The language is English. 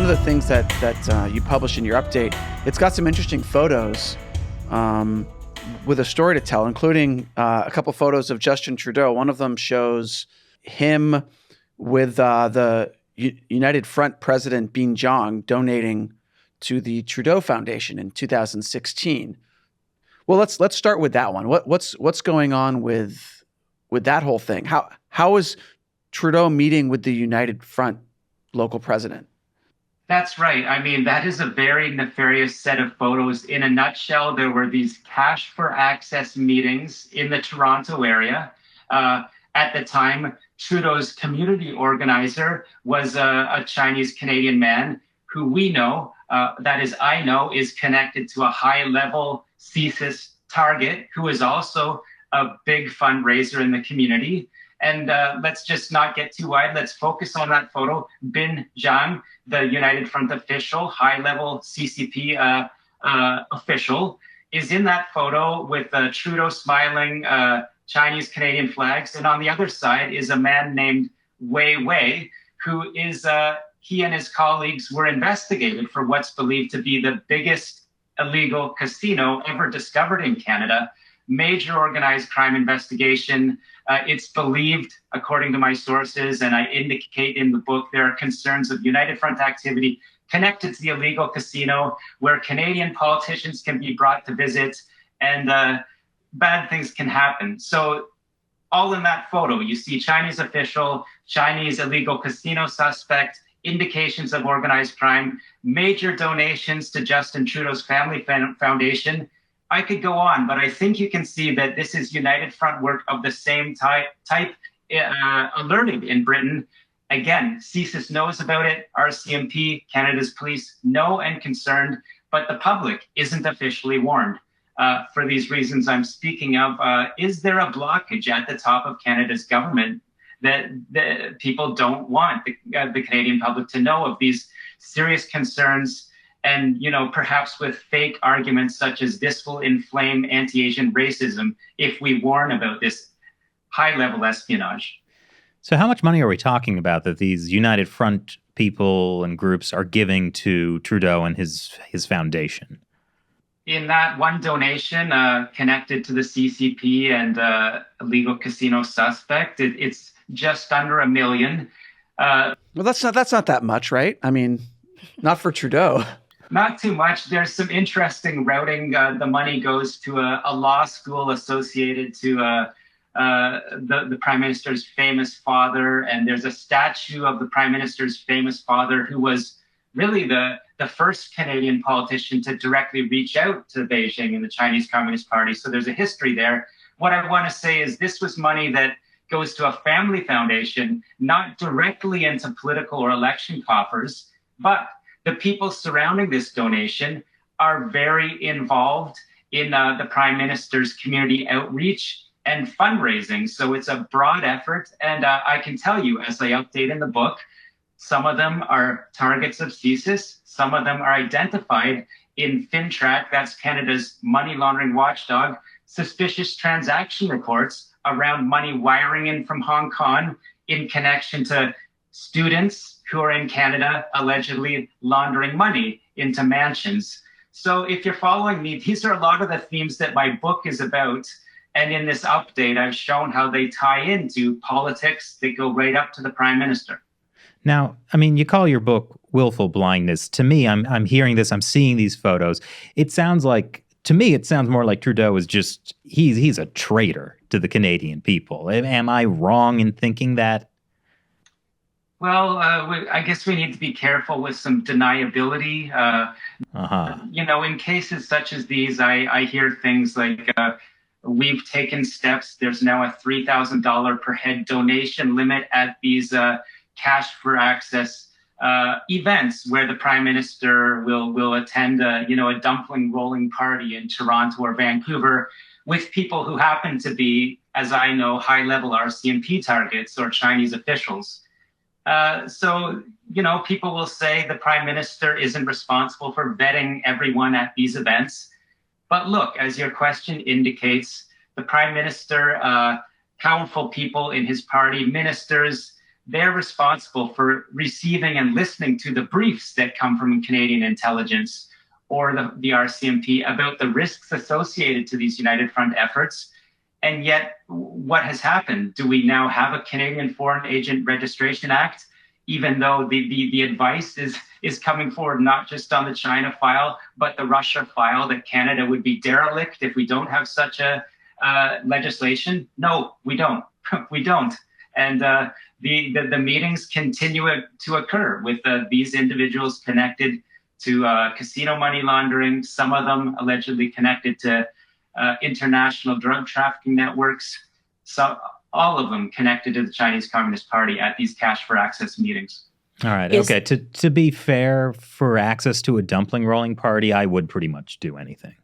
of the things that you published in your update, it's got some interesting photos with a story to tell, including a couple photos of Justin Trudeau. One of them shows him with the United Front President Bin Jiang donating to the Trudeau Foundation in 2016. Well, let's start with that one. What's going on with that whole thing? How is Trudeau meeting with the United Front local president? That's right. I mean, that is a very nefarious set of photos. In a nutshell, there were these cash for access meetings in the Toronto area. At the time, Trudeau's community organizer was a Chinese Canadian man who we know, I know, is connected to a high-level CSIS target who is also a big fundraiser in the community. And let's just not get too wide. Let's focus on that photo. Bin Jiang, the United Front official, high-level CCP official, is in that photo with Trudeau smiling, Chinese Canadian flags. And on the other side is a man named Wei Wei, who is, he and his colleagues were investigated for what's believed to be the biggest illegal casino ever discovered in Canada. Major organized crime investigation. It's believed, according to my sources, and I indicate in the book, there are concerns of United Front activity connected to the illegal casino where Canadian politicians can be brought to visit and bad things can happen. So all in that photo, you see Chinese official, Chinese illegal casino suspect, indications of organized crime, major donations to Justin Trudeau's family foundation. I could go on, but I think you can see that this is United Front work of the same type alerted in Britain. Again, CSIS knows about it. RCMP, Canada's police know and concerned, but the public isn't officially warned. For these reasons I'm speaking of, is there a blockage at the top of Canada's government that people don't want the Canadian public to know of these serious concerns? And, perhaps with fake arguments such as this will inflame anti-Asian racism if we warn about this high-level espionage. So how much money are we talking about that these United Front people and groups are giving to Trudeau and his foundation? In that one donation connected to the CCP and illegal casino suspect, it's just under $1 million. Well, that's not that much, right? I mean, not for Trudeau. Not too much. There's some interesting routing. The money goes to a law school associated to the Prime Minister's famous father. And there's a statue of the Prime Minister's famous father who was really the first Canadian politician to directly reach out to Beijing and the Chinese Communist Party. So there's a history there. What I want to say is this was money that goes to a family foundation, not directly into political or election coffers, but the people surrounding this donation are very involved in the Prime Minister's community outreach and fundraising. So it's a broad effort. And I can tell you, as I update in the book, some of them are targets of CSIS. Some of them are identified in FinTrack, that's Canada's money laundering watchdog, suspicious transaction reports around money wiring in from Hong Kong in connection to students who are in Canada allegedly laundering money into mansions. So if you're following me, these are a lot of the themes that my book is about. And in this update, I've shown how they tie into politics that go right up to the Prime Minister. Now, I mean, you call your book Willful Blindness. To me, I'm hearing this, I'm seeing these photos. To me, it sounds more like Trudeau is just, he's a traitor to the Canadian people. Am I wrong in thinking that? Well, I guess we need to be careful with some deniability. In cases such as these, I hear things like, we've taken steps. There's now a $3,000 per head donation limit at these cash for access events where the Prime Minister will attend a dumpling rolling party in Toronto or Vancouver with people who happen to be, as I know, high-level RCMP targets or Chinese officials. So people will say the Prime Minister isn't responsible for vetting everyone at these events. But look, as your question indicates, the Prime Minister, powerful people in his party, ministers, they're responsible for receiving and listening to the briefs that come from Canadian intelligence or the RCMP about the risks associated to these United Front efforts. And yet, what has happened? Do we now have a Canadian Foreign Agent Registration Act, even though the advice is coming forward not just on the China file, but the Russia file, that Canada would be derelict if we don't have such a legislation? No, we don't. We don't. And the meetings continue to occur with these individuals connected to casino money laundering, some of them allegedly connected to international drug trafficking networks, so all of them connected to the Chinese Communist Party at these cash for access meetings. All right. Okay. To be fair, for access to a dumpling rolling party, I would pretty much do anything.